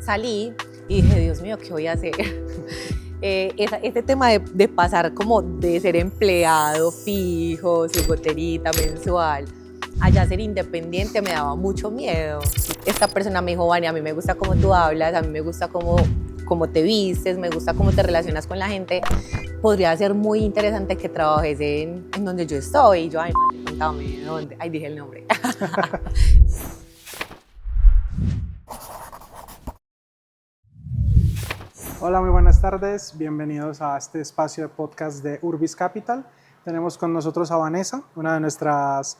salí y dije, Dios mío, ¿qué voy a hacer? Este tema de pasar como de ser empleado fijo, su goterita mensual, allá ser independiente me daba mucho miedo. Esta persona me dijo, Vani, a mí me gusta cómo tú hablas, a mí me gusta cómo te vistes, me gusta cómo te relacionas con la gente. Podría ser muy interesante que trabajes en donde yo estoy. Y yo, ay, contame, ¿dónde? Ay, dije el nombre. Hola, muy buenas tardes. Bienvenidos a este espacio de podcast de Urbis Capital. Tenemos con nosotros a Vanessa, una de nuestras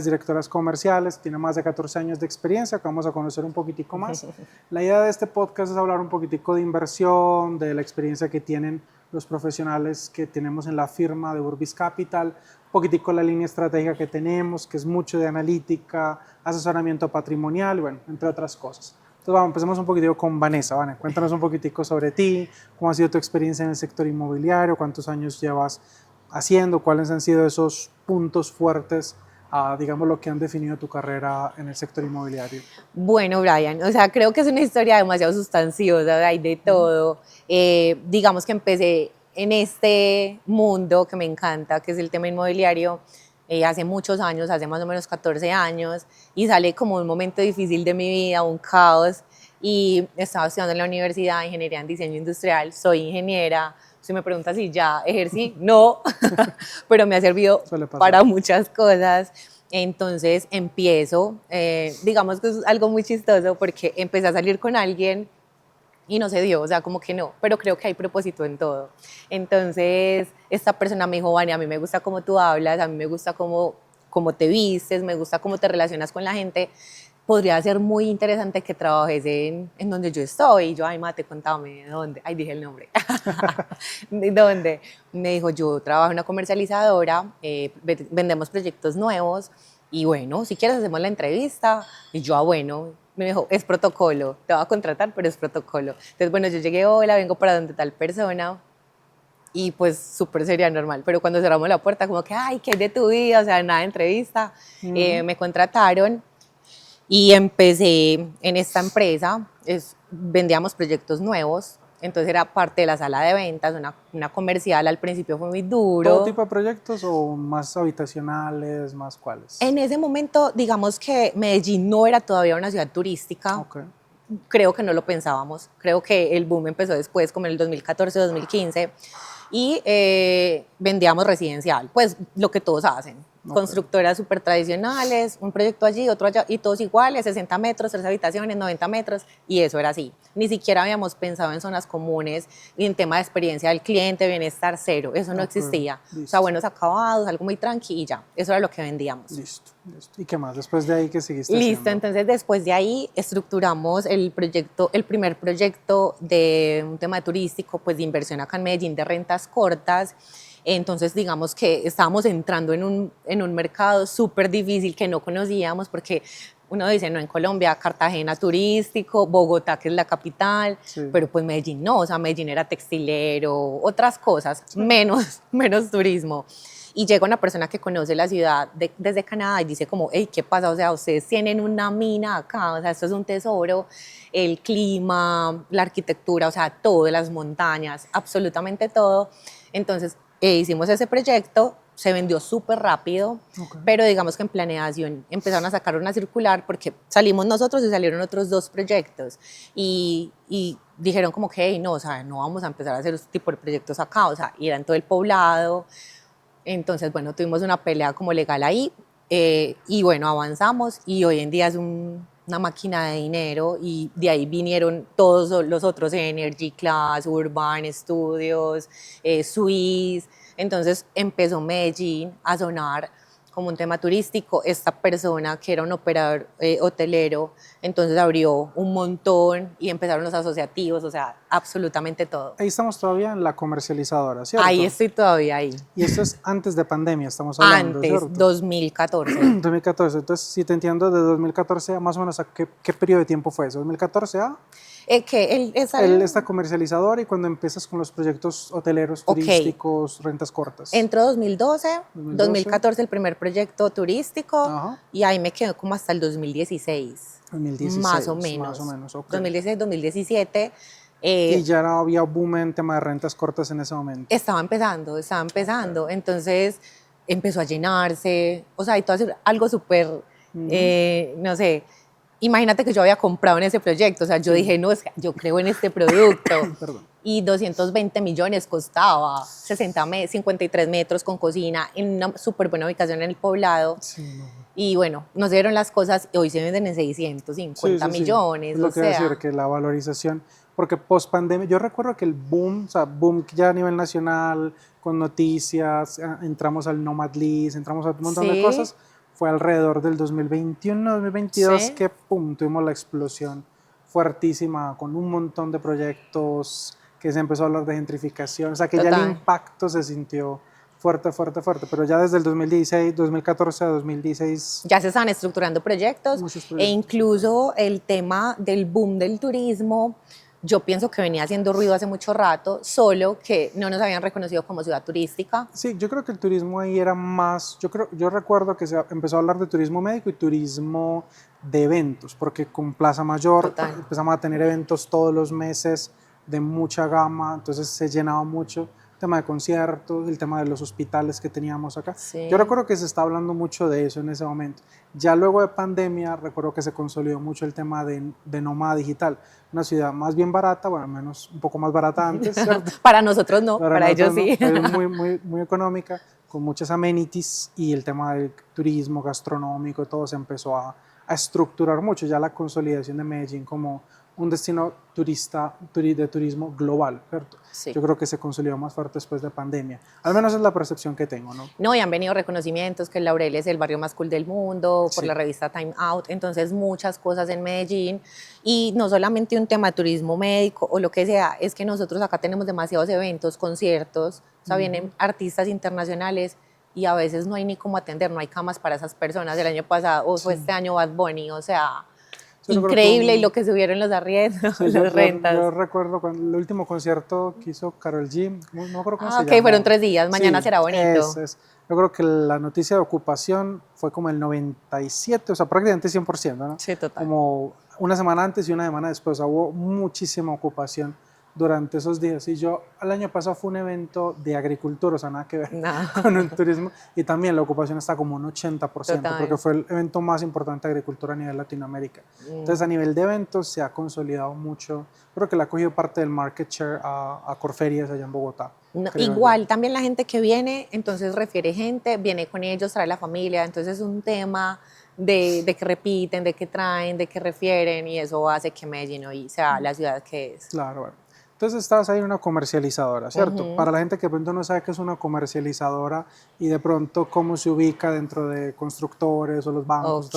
directoras comerciales. Tiene más de 14 años de experiencia, que vamos a conocer un poquitico más. La idea de este podcast es hablar un poquitico de inversión, de la experiencia que tienen los profesionales que tenemos en la firma de Urbis Capital, un poquitico la línea estratégica que tenemos, que es mucho de analítica, asesoramiento patrimonial, bueno, entre otras cosas. Entonces, vamos, empecemos un poquitico con Vanessa. Vanessa, cuéntanos un poquitico sobre ti, cómo ha sido tu experiencia en el sector inmobiliario, cuántos años llevas haciendo, cuáles han sido esos puntos fuertes, digamos, lo que han definido tu carrera en el sector inmobiliario. Bueno, Brian, o sea, creo que es una historia demasiado sustanciosa, hay de todo. Digamos que empecé en este mundo que me encanta, que es el tema inmobiliario, hace muchos años, hace más o menos 14 años, y sale como un momento difícil de mi vida, un caos, y estaba estudiando en la universidad de Ingeniería en Diseño Industrial, soy ingeniera. Si me preguntas si ya ejercí, no, pero me ha servido para muchas cosas. Entonces empiezo, digamos que es algo muy chistoso porque empecé a salir con alguien y no se dio, o sea, como que no, pero creo que hay propósito en todo. Entonces, esta persona me dijo, Vani, a mí me gusta cómo tú hablas, a mí me gusta cómo te vistes, me gusta cómo te relacionas con la gente. Podría ser muy interesante que trabajes en donde yo estoy. Y yo, ay, mate, contame, ¿de dónde? Ay, dije el nombre. ¿De dónde? Me dijo, yo trabajo en una comercializadora, vendemos proyectos nuevos y bueno, si quieres hacemos la entrevista. Y yo, bueno, me dijo, es protocolo, te voy a contratar, pero es protocolo. Entonces, bueno, yo llegué, hola, vengo para donde tal persona. Y pues súper seria, normal. Pero cuando cerramos la puerta, como que, ay, ¿qué es de tu vida? O sea, nada de entrevista. Me contrataron y empecé en esta empresa. Vendíamos proyectos nuevos. Entonces era parte de la sala de ventas, una comercial. Al principio fue muy duro. ¿Todo tipo de proyectos o más habitacionales, más cuáles? En ese momento, digamos que Medellín no era todavía una ciudad turística. Okay. Creo que no lo pensábamos. Creo que el boom empezó después, como en el 2014, 2015. Y vendíamos residencial, pues lo que todos hacen. Okay. Constructoras súper tradicionales, un proyecto allí, otro allá, y todos iguales, 60 metros, 3 habitaciones, 90 metros, y eso era así. Ni siquiera habíamos pensado en zonas comunes y en tema de experiencia del cliente, bienestar, cero, eso no existía. Listo. O sea, buenos acabados, algo muy tranqui y ya, eso era lo que vendíamos. Listo. ¿Y qué más? Después de ahí, ¿qué seguiste Listo, haciendo? Entonces después de ahí estructuramos el primer proyecto de un tema turístico, pues de inversión acá en Medellín, de rentas cortas. Entonces digamos que estábamos entrando en un mercado súper difícil que no conocíamos, porque uno dice, no, en Colombia, Cartagena turístico, Bogotá, que es la capital, sí. Pero pues Medellín no, o sea, Medellín era textilero, otras cosas, sí. menos turismo. Y llega una persona que conoce la ciudad desde Canadá y dice como, hey, ¿qué pasa? O sea, ustedes tienen una mina acá, o sea, esto es un tesoro, el clima, la arquitectura, o sea, todo, las montañas, absolutamente todo. Entonces, hicimos ese proyecto, se vendió súper rápido, okay. Pero digamos que en planeación empezaron a sacar una circular porque salimos nosotros y salieron otros 2 proyectos y dijeron como que, hey, no, o sea, no vamos a empezar a hacer este tipo de proyectos acá, o sea, ir en todo el poblado. Entonces, bueno, tuvimos una pelea como legal ahí y bueno, avanzamos y hoy en día es una máquina de dinero y de ahí vinieron todos los otros, Energy Class, Urban Studios, Swiss. Entonces empezó Medellín a sonar como un tema turístico. Esta persona que era un operador hotelero, entonces abrió un montón y empezaron los asociativos, o sea, absolutamente todo. Ahí estamos todavía en la comercializadora, ¿cierto? Ahí estoy todavía ahí. Y esto es antes de pandemia, estamos hablando, antes, ¿cierto? 2014. 2014, entonces si te entiendo, de 2014 más o menos, ¿a qué periodo de tiempo fue eso? ¿2014 a? Él está comercializador y cuando empiezas con los proyectos hoteleros, turísticos, rentas cortas. Entró 2012, 2014 el primer proyecto turístico. Ajá. Y ahí me quedó como hasta el 2016. 2016, más o menos. Okay. 2016, 2017. Y ya había boom en tema de rentas cortas en ese momento. Estaba empezando. Okay. Entonces empezó a llenarse, o sea, y todo algo súper, no sé, imagínate que yo había comprado en ese proyecto, o sea, yo dije, no, es que yo creo en este producto. Y 220 millones costaba, 53 metros con cocina, en una súper buena ubicación en el Poblado. Sí, no. Y bueno, no se dieron las cosas, y hoy se venden en 650 millones. Es lo que quiero decir, que la valorización, porque post pandemia, yo recuerdo que el boom, o sea, boom ya a nivel nacional, con noticias, entramos al Nomad List, entramos a un montón de cosas, fue alrededor del 2021, 2022 que pum, tuvimos la explosión fuertísima con un montón de proyectos, que se empezó a hablar de gentrificación, o sea, que ya el impacto se sintió fuerte, pero ya desde el 2016, 2014 a 2016... Ya se están estructurando proyectos, e incluso el tema del boom del turismo, yo pienso que venía haciendo ruido hace mucho rato, solo que no nos habían reconocido como ciudad turística. Sí, yo creo que el turismo ahí era más, yo recuerdo que se empezó a hablar de turismo médico y turismo de eventos, porque con Plaza Mayor empezamos a tener eventos todos los meses de mucha gama, entonces se llenaba mucho. Tema de conciertos, el tema de los hospitales que teníamos acá. Sí. Yo recuerdo que se está hablando mucho de eso en ese momento. Ya luego de pandemia, recuerdo que se consolidó mucho el tema de nómada digital. Una ciudad más bien barata, bueno, al menos un poco más barata antes, ¿cierto? Para nosotros no, para ellos sí. Pero muy económica, con muchas amenities y el tema del turismo gastronómico, todo se empezó a estructurar mucho. Ya la consolidación de Medellín como un destino de turismo global, ¿cierto? Sí. Yo creo que se consolidó más fuerte después de pandemia. Al menos es la percepción que tengo, ¿no? No, y han venido reconocimientos que el Laurel es el barrio más cool del mundo, por la revista Time Out, entonces muchas cosas en Medellín, y no solamente un tema de turismo médico o lo que sea, es que nosotros acá tenemos demasiados eventos, conciertos, o sea, vienen artistas internacionales y a veces no hay ni cómo atender, no hay camas para esas personas. El año pasado, o fue este año Bad Bunny, o sea... increíble, y lo que subieron los arriendos, las rentas. Yo recuerdo cuando el último concierto que hizo Karol G, no acuerdo cómo se llama. Ok, fueron 3 días, mañana será bonito. Yo creo que la noticia de ocupación fue como el 97, o sea, prácticamente 100%, ¿no? Sí, total. Como una semana antes y una semana después, o sea, hubo muchísima ocupación durante esos días. Y yo, el año pasado fue un evento de agricultura, o sea, nada que ver con el turismo, y también la ocupación está como un 80%, porque fue el evento más importante de agricultura a nivel Latinoamérica. Entonces, a nivel de eventos se ha consolidado mucho, creo que le ha cogido parte del market share a Corferias allá en Bogotá. No, igual, también la gente que viene, entonces refiere gente, viene con ellos, trae la familia, entonces es un tema de que repiten, de que traen, de que refieren, y eso hace que Medellín hoy sea la ciudad que es. Claro, bueno. Entonces estabas ahí en una comercializadora, ¿cierto? Para la gente que de pronto no sabe qué es una comercializadora y de pronto cómo se ubica dentro de constructores o los bancos,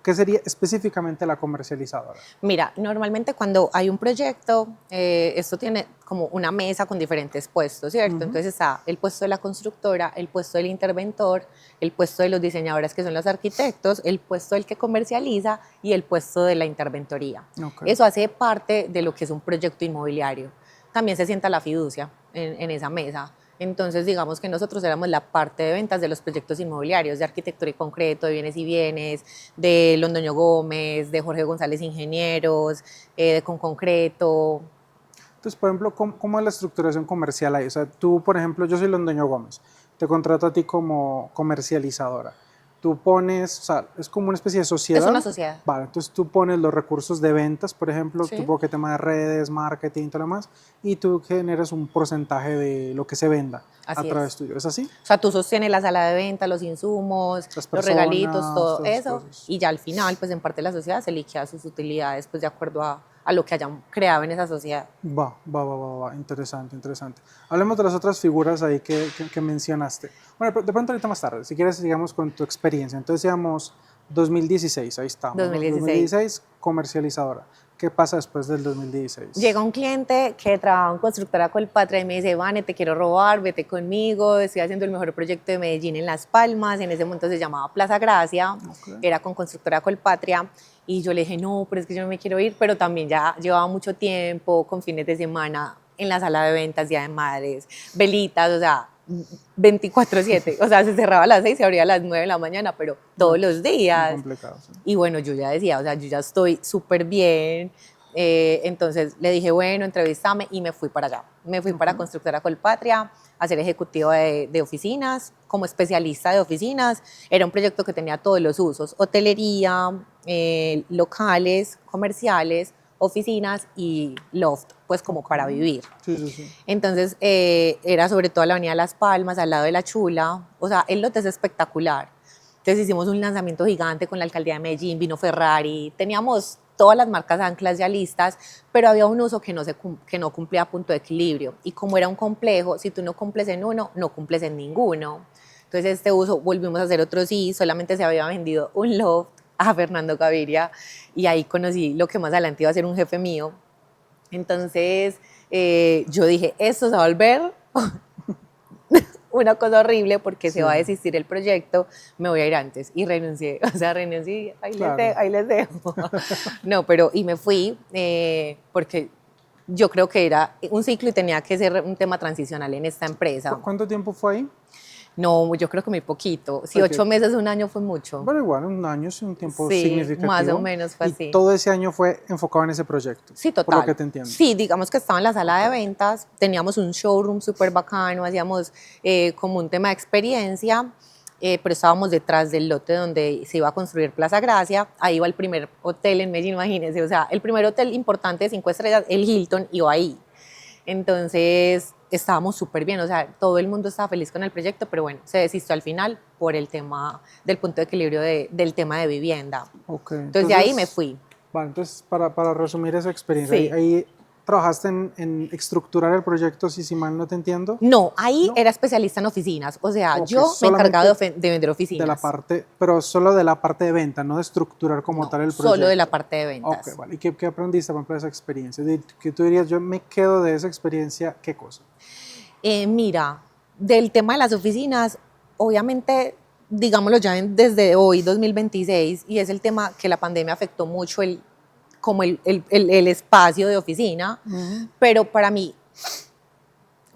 ¿qué sería específicamente la comercializadora? Mira, normalmente cuando hay un proyecto, esto tiene como una mesa con diferentes puestos, ¿cierto? Entonces está el puesto de la constructora, el puesto del interventor, el puesto de los diseñadores, que son los arquitectos, el puesto del que comercializa y el puesto de la interventoría. Eso hace parte de lo que es un proyecto inmobiliario. También se sienta la fiducia en esa mesa. Entonces, digamos que nosotros éramos la parte de ventas de los proyectos inmobiliarios, de arquitectura y concreto, de bienes y bienes, de Londoño Gómez, de Jorge González Ingenieros, de Con Concreto. Entonces, por ejemplo, ¿cómo es la estructuración comercial ahí? O sea, tú, por ejemplo, yo soy Londoño Gómez, te contrato a ti como comercializadora. Tú pones, o sea, es como una especie de sociedad. Es una sociedad. Vale, entonces tú pones los recursos de ventas, por ejemplo, tipo que tema de redes, marketing y todo lo demás, y tú generas un porcentaje de lo que se venda a través tuyo. ¿Es así? O sea, tú sostienes la sala de venta, los insumos, los regalitos, todo eso, y ya al final, pues en parte de la sociedad se liquida sus utilidades, pues de acuerdo a lo que hayan creado en esa sociedad. Va, interesante. Hablemos de las otras figuras ahí que mencionaste. Bueno, de pronto ahorita más tarde, si quieres sigamos con tu experiencia. Entonces digamos 2016, ahí estamos. 2016, comercializadora. ¿Qué pasa después del 2016? Llega un cliente que trabaja en Constructora Colpatria y me dice, Vane, te quiero robar, vete conmigo, estoy haciendo el mejor proyecto de Medellín en Las Palmas, en ese momento se llamaba Plaza Gracia, era con Constructora Colpatria, Y yo le dije, no, pero es que yo no me quiero ir, pero también ya llevaba mucho tiempo con fines de semana en la sala de ventas, Día de Madres, velitas, o sea, 24/7, o sea, se cerraba a las 6, se abría a las 9 de la mañana, pero todos No, los muy días. complicado. Sí. Y bueno, yo ya decía, o sea, yo ya estoy súper bien. Entonces le dije, bueno, entrevístame y me fui para allá. Me fui para Constructora Colpatria a ser ejecutiva de oficinas, como especialista de oficinas. Era un proyecto que tenía todos los usos, hotelería, locales, comerciales, oficinas y loft, pues como para vivir. Sí, sí, sí. Entonces era sobre todo la avenida Las Palmas, al lado de La Chula, o sea, el lote es espectacular. Entonces hicimos un lanzamiento gigante con la alcaldía de Medellín, vino Ferrari, teníamos todas las marcas anclas ya listas, pero había un uso que no cumplía punto de equilibrio. Y como era un complejo, si tú no cumples en uno, no cumples en ninguno. Entonces este uso volvimos a hacer otro sí, solamente se había vendido un loft a Fernando Gaviria y ahí conocí lo que más adelante iba a ser un jefe mío. Entonces yo dije, esto se va a volver una cosa horrible porque Sí. se va a desistir el proyecto, me voy a ir antes. Y renuncié, o sea, renuncié, Claro. ahí les dejo. No, pero y me fui porque yo creo que era un ciclo y tenía que ser un tema transicional en esta empresa. ¿Cuánto tiempo fue ahí? No, yo creo que muy poquito. Si Porque, 8 meses, un año fue mucho. pero igual, un año es un tiempo Sí, significativo. más o menos fue y así. todo ese año fue enfocado en ese proyecto. Sí, total. Por lo que te entiendo. Sí, digamos que estaba en la sala de ventas, teníamos un showroom súper bacano, hacíamos como un tema de experiencia, pero estábamos detrás del lote donde se iba a construir Plaza Gracia, ahí iba el primer hotel en Medellín, imagínense, o sea, el primer hotel importante de 5 estrellas, el Hilton, iba ahí. Entonces estábamos súper bien, o sea, todo el mundo estaba feliz con el proyecto, pero bueno, se desistió al final por el tema del punto de equilibrio del tema de vivienda. Ok, Entonces de ahí me fui. Vale, entonces para resumir esa experiencia, Sí. ahí trabajaste en estructurar el proyecto, si mal no te entiendo. No, ahí ¿No? era especialista en oficinas, o sea, Ok, yo me encargaba de vender oficinas. De la parte, pero solo de la parte de venta, no de estructurar como No, tal el proyecto. solo de la parte de ventas. Ok, vale. ¿Y qué aprendiste, por ejemplo, de esa experiencia? ¿Qué tú dirías, yo me quedo de esa experiencia, qué cosa? Mira, del tema de las oficinas, obviamente, digámoslo ya desde hoy, 2026, y es el tema que la pandemia afectó mucho como el espacio de oficina, pero para mí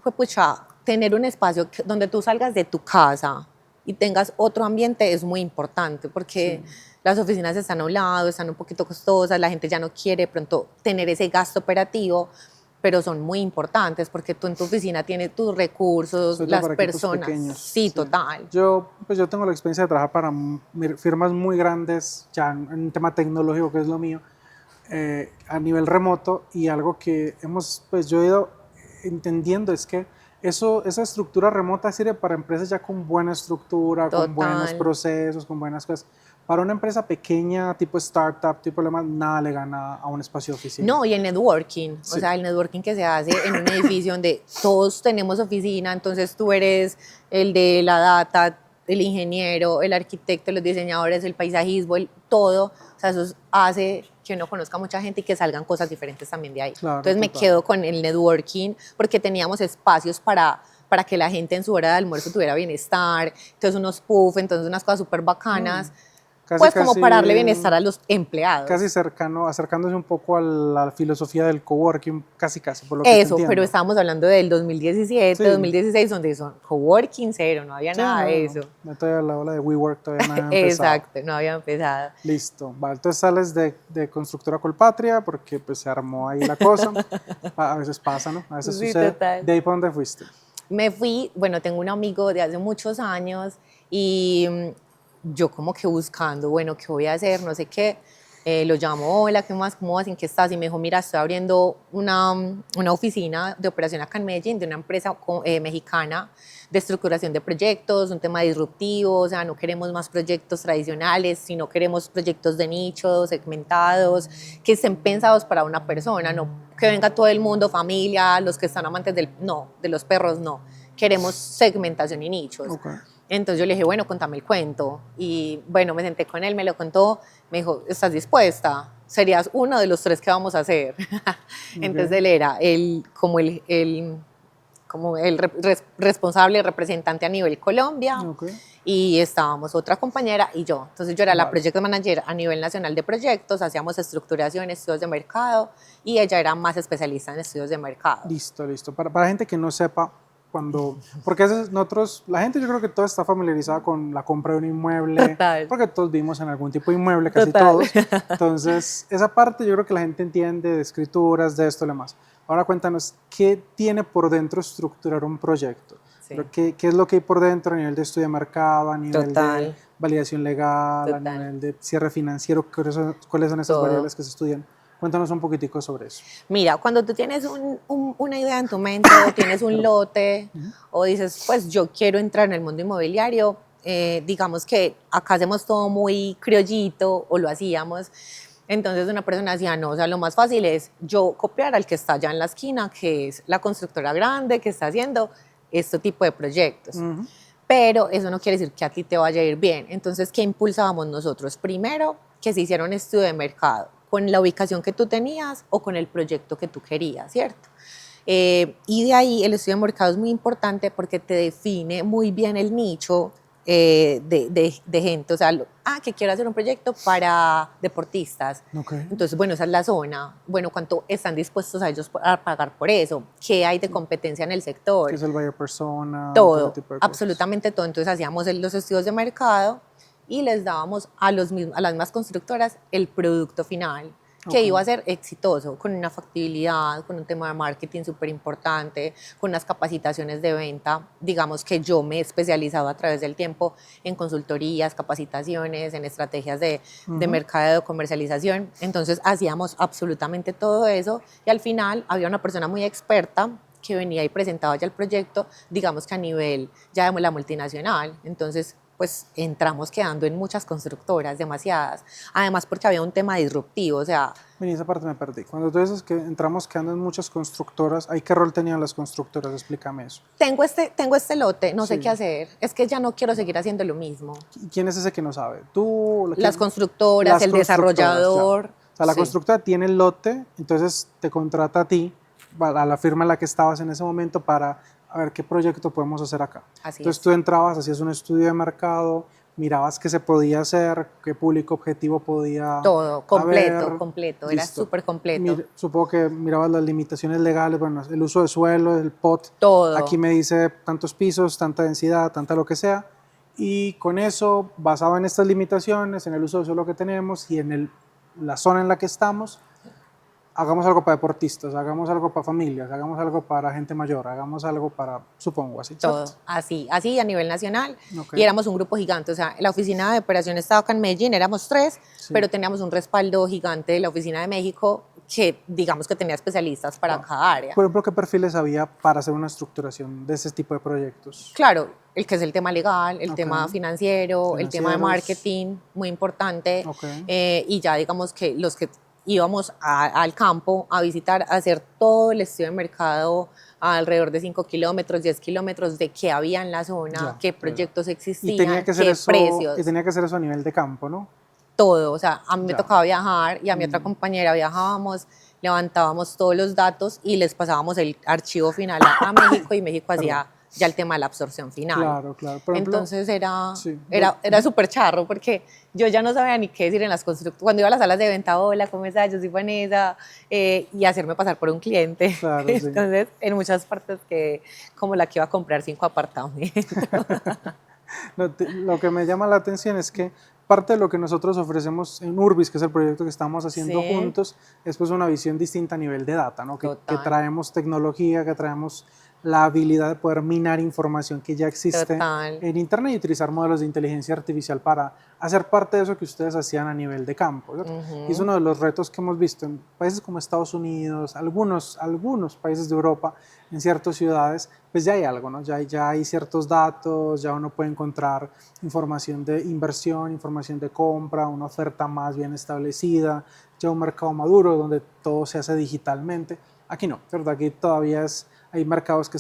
fue pucha, tener un espacio donde tú salgas de tu casa y tengas otro ambiente es muy importante porque las oficinas están a un lado, están un poquito costosas, la gente ya no quiere de pronto tener ese gasto operativo, pero son muy importantes porque tú en tu oficina tienes tus recursos, las personas. Pequeños. Sí, total. Yo tengo la experiencia de trabajar para firmas muy grandes, ya en un tema tecnológico que es lo mío, a nivel remoto, y algo que yo he ido entendiendo es que esa estructura remota sirve para empresas ya con buena estructura, Total. con buenos procesos, con buenas cosas. Para una empresa pequeña, tipo startup, tipo demás, nada le gana a un espacio de oficina. No, y el networking, Sí. o sea, el networking que se hace en un edificio donde todos tenemos oficina, entonces tú eres el de la data, el ingeniero, el arquitecto, los diseñadores, el paisajismo, todo, o sea, eso hace que uno conozca a mucha gente y que salgan cosas diferentes también de ahí. Claro, entonces me total. quedo con el networking porque teníamos espacios para que la gente en su hora de almuerzo tuviera bienestar, entonces unos puffs, entonces unas cosas súper bacanas. Pues como para darle bienestar a los empleados. Casi acercándose un poco a la filosofía del coworking, casi, por lo que Eso, pero estábamos hablando del 2017, Sí. 2016, donde son coworking cero, no había nada de eso. No, todavía la ola de WeWork todavía no había empezado. Exacto, no había empezado. Listo, vale, entonces sales de Constructora Colpatria porque pues se armó ahí la cosa. A veces pasa, ¿no? A veces Sí, sucede. total. ¿De ahí para dónde fuiste? Me fui, bueno, tengo un amigo de hace muchos años y yo como que buscando, bueno, ¿qué voy a hacer? No sé qué. Lo llamo, hola, ¿qué más? ¿Cómo vas? ¿En qué estás? Y me dijo, mira, estoy abriendo una oficina de operación acá en Medellín de una empresa mexicana de estructuración de proyectos, un tema disruptivo, o sea, no queremos más proyectos tradicionales, sino queremos proyectos de nicho, segmentados, que estén pensados para una persona, no que venga todo el mundo, familia, los que están amantes de los perros, no. Queremos segmentación y nichos. Okay. Entonces yo le dije, bueno, contame el cuento. Y bueno, me senté con él, me lo contó, me dijo, ¿estás dispuesta? Serías uno de los 3 que vamos a hacer. Entonces él era como el como el responsable representante a nivel Colombia. Okay. Y estábamos otra compañera y yo. Entonces yo era la Vale. project manager a nivel nacional de proyectos, hacíamos estructuración, estudios de mercado y ella era más especialista en estudios de mercado. Listo. Para gente que no sepa, porque a veces nosotros, la gente yo creo que toda está familiarizada con la compra de un inmueble, Total. porque todos vivimos en algún tipo de inmueble, casi Total. todos. Entonces, esa parte yo creo que la gente entiende de escrituras, de esto y demás. Ahora cuéntanos, ¿qué tiene por dentro estructurar un proyecto? Sí. ¿Qué es lo que hay por dentro a nivel de estudio de mercado, a nivel Total. de validación legal, a Total. nivel de cierre financiero? ¿Cuáles son esas Todo. variables que se estudian? Cuéntanos un poquitico sobre eso. Mira, cuando tú tienes una idea en tu mente o tienes un lote o dices, pues yo quiero entrar en el mundo inmobiliario, digamos que acá hacemos todo muy criollito o lo hacíamos. Entonces una persona decía, no, o sea, lo más fácil es yo copiar al que está allá en la esquina, que es la constructora grande que está haciendo este tipo de proyectos. Pero eso no quiere decir que a ti te vaya a ir bien. Entonces, ¿qué impulsábamos nosotros? Primero, que se hiciera un estudio de mercado con la ubicación que tú tenías o con el proyecto que tú querías, ¿cierto? Y de ahí el estudio de mercado es muy importante porque te define muy bien el nicho de gente, o sea, que quiero hacer un proyecto para deportistas. Okay. Entonces, bueno, esa es la zona. Bueno, ¿cuánto están dispuestos a ellos a pagar por eso? ¿Qué hay de competencia en el sector? ¿Qué es el buyer persona? Todo, tipo de absolutamente todo. Entonces hacíamos los estudios de mercado y les dábamos a las mismas constructoras el producto final que iba a ser exitoso, con una factibilidad, con un tema de marketing súper importante, con unas capacitaciones de venta. Digamos que yo me he especializado a través del tiempo en consultorías, capacitaciones, en estrategias de mercado, de comercialización. Entonces hacíamos absolutamente todo eso y al final había una persona muy experta que venía y presentaba ya el proyecto, digamos que a nivel ya de la multinacional. Entonces, pues entramos quedando en muchas constructoras, demasiadas. Además, porque había un tema disruptivo, o sea... Vení, esa parte me perdí. Cuando tú dices que entramos quedando en muchas constructoras, ¿ahí qué rol tenían las constructoras? Explícame eso. Tengo este lote, no sé qué hacer. Es que ya no quiero seguir haciendo lo mismo. ¿Y quién es ese que no sabe? ¿Tú? Las constructoras, el desarrollador. Claro. O sea, la constructora tiene el lote, entonces te contrata a ti, a la firma en la que estabas en ese momento, para a ver qué proyecto podemos hacer acá. Así Entonces es. tú entrabas, hacías un estudio de mercado, mirabas qué se podía hacer, qué público objetivo podía todo, completo, era Listo. súper completo. Supongo que mirabas las limitaciones legales, bueno, el uso de suelo, el POT. Todo. Aquí me dice tantos pisos, tanta densidad, tanta lo que sea. Y con eso, basado en estas limitaciones, en el uso de suelo que tenemos y en la zona en la que estamos, hagamos algo para deportistas, hagamos algo para familias, hagamos algo para gente mayor, hagamos algo para, supongo, así. Todo, así a nivel nacional. Y éramos un grupo gigante, o sea, la oficina de operaciones estaba acá en Medellín, éramos 3, pero teníamos un respaldo gigante de la oficina de México que digamos que tenía especialistas para cada área. Por ejemplo, ¿qué perfiles había para hacer una estructuración de ese tipo de proyectos? Claro, el que es el tema legal, el tema financiero, el tema de marketing, muy importante. Y ya digamos que los que íbamos al campo a visitar, a hacer todo el estudio de mercado alrededor de 5 kilómetros, 10 kilómetros de qué había en la zona, qué proyectos existían, qué precios. Y tenía que ser eso a nivel de campo, ¿no? Todo, o sea, a mí me tocaba viajar y a mi otra compañera viajábamos, levantábamos todos los datos y les pasábamos el archivo final a México y México hacía ya el tema de la absorción final. Claro. Por ejemplo, entonces era súper charro porque yo ya no sabía ni qué decir en las constructoras. Cuando iba a las salas de venta, hola, ¿cómo estás? Yo soy Vanessa, y hacerme pasar por un cliente. Claro, entonces, en muchas partes que como la que iba a comprar 5 apartamentos. Lo que me llama la atención es que parte de lo que nosotros ofrecemos en Urbis, que es el proyecto que estamos haciendo juntos, es pues una visión distinta a nivel de data, ¿no? Que traemos tecnología, que traemos la habilidad de poder minar información que ya existe en Internet y utilizar modelos de inteligencia artificial para hacer parte de eso que ustedes hacían a nivel de campo. Y es uno de los retos que hemos visto en países como Estados Unidos, algunos países de Europa, en ciertas ciudades, pues ya hay algo, ¿no? Ya hay ciertos datos, ya uno puede encontrar información de inversión, información de compra, una oferta más bien establecida, ya un mercado maduro donde todo se hace digitalmente. Aquí no, ¿verdad? Aquí todavía hay mercados que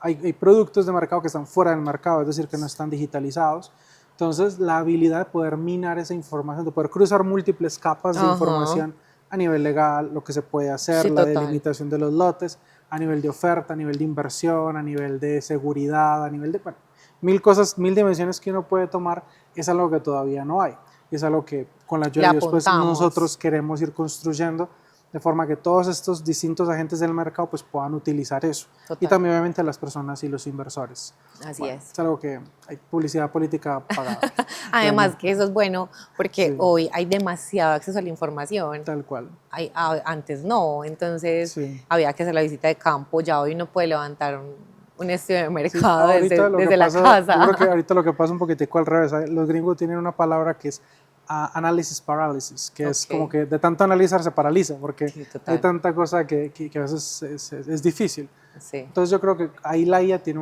hay productos de mercado que están fuera del mercado, es decir, que no están digitalizados. Entonces, la habilidad de poder minar esa información, de poder cruzar múltiples capas de información a nivel legal, lo que se puede hacer, Sí, la total. delimitación de los lotes, a nivel de oferta, a nivel de inversión, a nivel de seguridad, a nivel de, bueno, mil cosas, mil dimensiones que uno puede tomar, es algo que todavía no hay. Y es algo que con la Le ayuda de Dios, pues nosotros apuntamos. queremos ir construyendo de forma que todos estos distintos agentes del mercado pues puedan utilizar eso. Y Total. también obviamente las personas y los inversores. Así Bueno, es. es algo que hay publicidad política pagada, Además realmente. que eso es bueno porque Sí, hoy hay demasiado acceso a la información. tal cual. Antes no, entonces Sí. había que hacer la visita de campo. Ya hoy uno puede levantar un estudio de Sí, mercado ahorita lo que desde la pasa, yo creo que casa. ahorita lo que pasa un poquitico al revés. ¿Sabes? Los gringos tienen una palabra que es análisis parálisis, que es como Ok, que de tanto analizar se paraliza, porque sí, hay total. tanta cosa que a veces es difícil. Sí, Entonces yo creo que ahí la IA tiene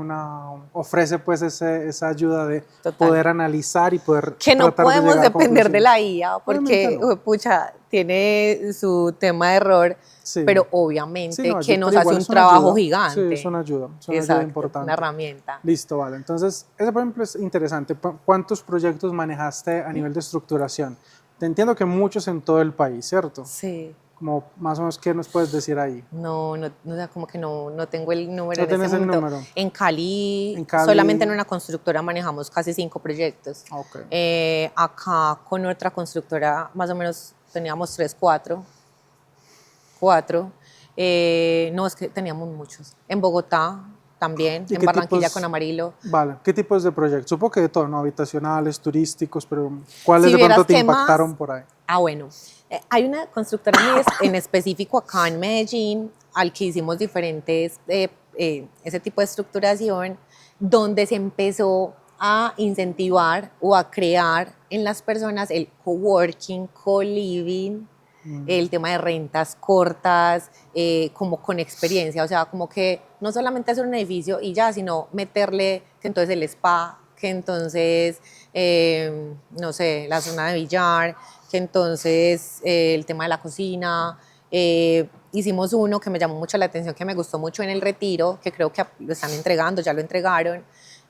ofrece pues esa ayuda de total. poder analizar y poder Que no tratar de podemos llegar a depender de la conclusiones. IA Obviamente porque, no, pucha, tiene su tema de error, sí, pero sí, obviamente no, que nos pero hace igual un es una trabajo ayuda, sí, gigante. es una ayuda Exacto, una importante. herramienta. Listo, vale. Entonces, eso por ejemplo es interesante. ¿Cuántos proyectos manejaste a nivel de estructuración? Te entiendo que muchos en todo el país, ¿cierto? Sí. Como más o menos, ¿qué nos puedes decir ahí? No, o sea, como que no tengo el número ¿No en este tienes el momento. número? En Cali, En solamente en Cali, una constructora manejamos casi 5 proyectos. ok. Acá con otra constructora más o menos teníamos 3, 4. No, es que teníamos muchos. En Bogotá también, ¿Y en qué Barranquilla con tipos, Amarillo. vale, qué tipos de proyectos? Supongo que de todo, ¿no? Habitacionales, turísticos, pero ¿cuáles Si de pronto vieras te qué impactaron más, por ahí? bueno, hay una constructora en específico acá en Medellín al que hicimos diferentes, ese tipo de estructuración, donde se empezó a incentivar o a crear en las personas el coworking, co-living, el tema de rentas cortas, como con experiencia, o sea, como que no solamente hacer un edificio y ya, sino meterle que entonces el spa, que entonces, no sé, la zona de billar, que entonces el tema de la cocina. Hicimos uno que me llamó mucho la atención, que me gustó mucho en el retiro, que creo que lo están entregando, ya lo entregaron,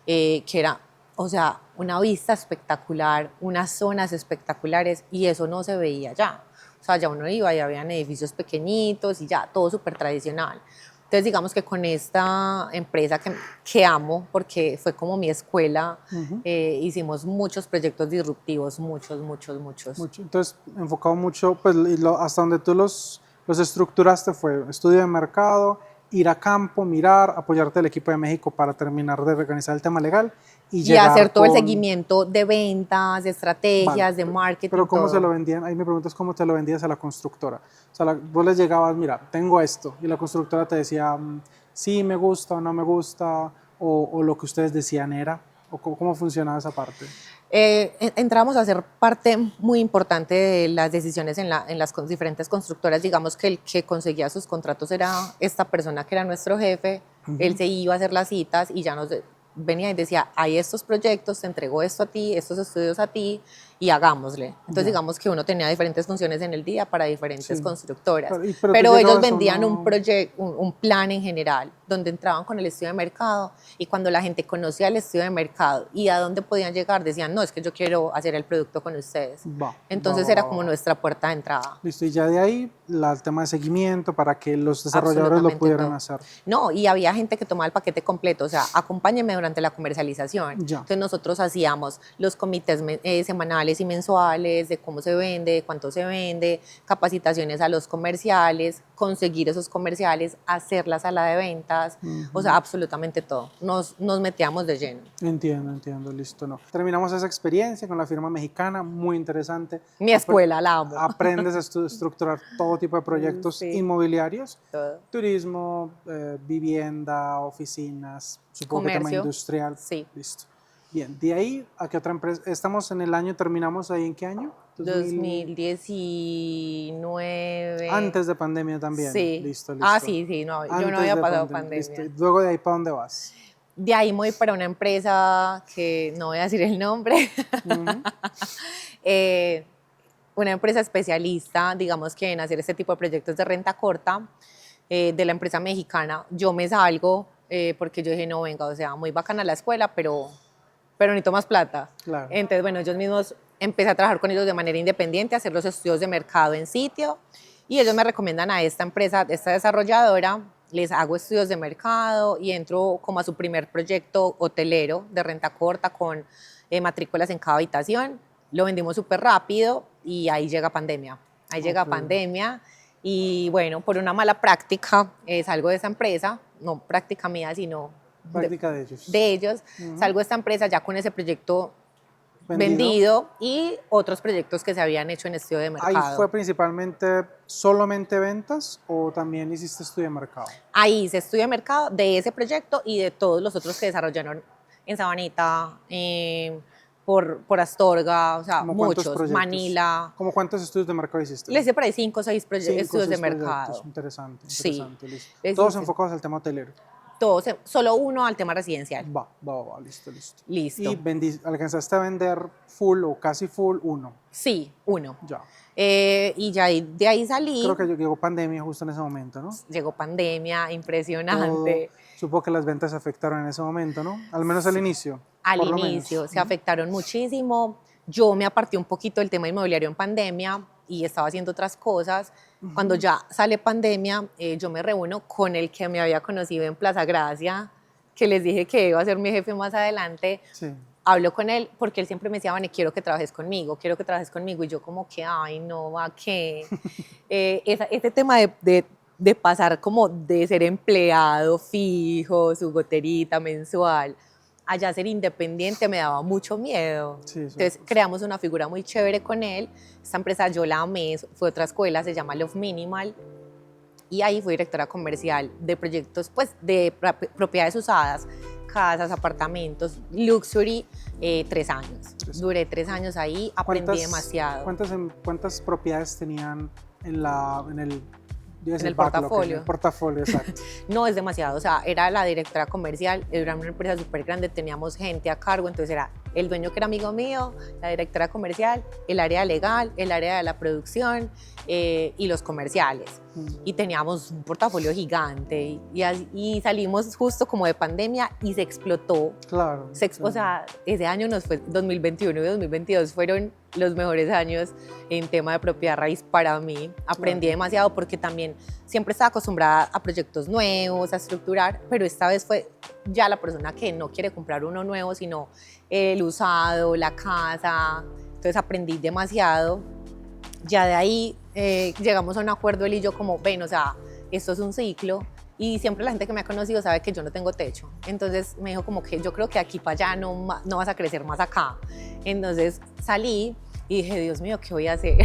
que era, o sea, una vista espectacular, unas zonas espectaculares y eso no se veía ya. O sea, ya uno iba y habían edificios pequeñitos y ya, todo súper tradicional. Entonces, digamos que con esta empresa que amo, porque fue como mi escuela, Ujú. hicimos muchos proyectos disruptivos, muchos, muchos, muchos. Mucho. Entonces, enfocado mucho, pues hasta donde tú los estructuraste fue estudio de mercado, ir a campo, mirar, apoyarte al equipo de México para terminar de organizar el tema legal y Y hacer llegar todo el con, seguimiento de ventas, de vale, estrategias, de pero marketing, ¿cómo se lo todo. vendían? Ahí me preguntas cómo te lo vendías a la constructora. O sea, vos les llegabas, mira, tengo esto, y la constructora te decía, sí, me gusta o no me gusta, o lo que ustedes decían era, o cómo funcionaba esa parte. Entramos a ser parte muy importante de las decisiones en las diferentes constructoras. Digamos que el que conseguía sus contratos era esta persona que era nuestro jefe. Él Ujú. se iba a hacer las citas y ya nos venía y decía, hay estos proyectos, te entrego esto a ti, estos estudios a ti y hagámosle. Entonces Ya, digamos que uno tenía diferentes funciones en el día para diferentes sí. constructoras, Claro, pero tú pero ellos llegabas a vendían un uno, proyecto, un plan en general, donde entraban con el estudio de mercado y cuando la gente conocía el estudio de mercado y a dónde podían llegar, decían, no, es que yo quiero hacer el producto con ustedes. Entonces era como va. nuestra puerta de entrada. Listo, y ya de ahí el tema de seguimiento para que los desarrolladores lo Absolutamente pudieran todo. hacer. No, y había gente que tomaba el paquete completo, o sea, acompáñeme durante la comercialización. Ya. Entonces nosotros hacíamos los comités semanales y mensuales de cómo se vende, cuánto se vende, capacitaciones a los comerciales, conseguir esos comerciales, hacer la sala de ventas, o sea, Ujú. absolutamente todo. Nos metíamos de lleno. Entiendo, listo, no. Terminamos esa experiencia con la firma mexicana, muy interesante. Mi escuela, la amo. Aprendes a estructurar todo tipo de proyectos Sí, inmobiliarios, todo. turismo, vivienda, oficinas, supongo que tema Comercio, industrial, sí. listo. Bien, de ahí, ¿a qué otra empresa? Estamos en el año, terminamos ahí en qué año? 2019. Antes de pandemia también. Sí. Listo, Ah, listo. sí, sí, no, yo no Antes había de pasado pandemia, listo. ¿Y pandemia. luego de ahí para dónde vas? De ahí me voy para una empresa que no voy a decir el nombre. Ujú. Eh, una empresa especialista, digamos que en hacer este tipo de proyectos de renta corta, de la empresa mexicana. Yo me salgo porque yo dije, no, venga, o sea, muy bacana la escuela, pero necesito más plata. Claro. Entonces, bueno, ellos mismos empecé a trabajar con ellos de manera independiente, a hacer los estudios de mercado en sitio Y ellos me recomiendan a esta empresa, esta desarrolladora, les hago estudios de mercado y entro como a su primer proyecto hotelero de renta corta con matrículas en cada habitación. Lo vendimos súper rápido y ahí llega pandemia. Ahí llega pandemia y bueno, por una mala práctica salgo de esa empresa, no práctica mía, sino práctica de ellos. De ellos. Salgo de esta empresa ya con ese proyecto vendido y otros proyectos que se habían hecho en estudio de mercado. ¿Ahí fue principalmente solamente ventas o también hiciste estudio de mercado? Ahí hice estudio de mercado de ese proyecto y de todos los otros que desarrollaron en Sabaneta, por Astorga, o sea, muchos, proyectos? Manila. ¿Cómo cuántos estudios de mercado hiciste? Les hice por ahí 5 o 6 estudios de mercado. Interesante, sí. Listo. Todos enfocados al tema hotelero. Todos, solo uno al tema residencial. Va, listo. Listo. ¿Y alcanzaste a vender full o casi full uno? Sí, uno. Ya. Y ya de ahí salí. Creo que llegó pandemia justo en ese momento, ¿no? Llegó pandemia, impresionante. Supongo que las ventas se afectaron en ese momento, ¿no? Al menos al inicio. Al inicio, se afectaron muchísimo. Yo me aparté un poquito del tema inmobiliario en pandemia y estaba haciendo otras cosas. Cuando ya sale pandemia, yo me reúno con el que me había conocido en Plaza Gracia, que les dije que iba a ser mi jefe más adelante. Sí. Hablo con él porque él siempre me decía, Vane, quiero que trabajes conmigo. Y yo como que, ay, no, ¿a qué? Este tema de pasar como de ser empleado fijo, su goterita mensual, allá ser independiente me daba mucho miedo. Sí, entonces creamos una figura muy chévere con él. Esta empresa yo la amé, fue otra escuela, se llama Love Minimal. Y ahí fui directora comercial de proyectos pues, de propiedades usadas, casas, apartamentos, luxury, 3 años. Duré 3 años ahí, aprendí demasiado. ¿Cuántas propiedades tenían en el portafolio? En el portafolio, exacto. No es demasiado, o sea, era la directora comercial, era una empresa súper grande, teníamos gente a cargo, entonces era el dueño que era amigo mío, la directora comercial, el área legal, el área de la producción y los comerciales. Y teníamos un portafolio gigante y salimos justo como de pandemia y se explotó. Claro. O sea, ese año 2021 y 2022 fueron los mejores años en tema de propiedad raíz para mí. Aprendí demasiado porque también siempre estaba acostumbrada a proyectos nuevos, a estructurar, pero esta vez fue ya la persona que no quiere comprar uno nuevo, sino el usado, la casa. Entonces aprendí demasiado. Ya de ahí llegamos a un acuerdo él y yo como, ven, o sea, esto es un ciclo y siempre la gente que me ha conocido sabe que yo no tengo techo. Entonces me dijo como que yo creo que aquí para allá no vas a crecer más acá. Entonces salí y dije, Dios mío, ¿qué voy a hacer?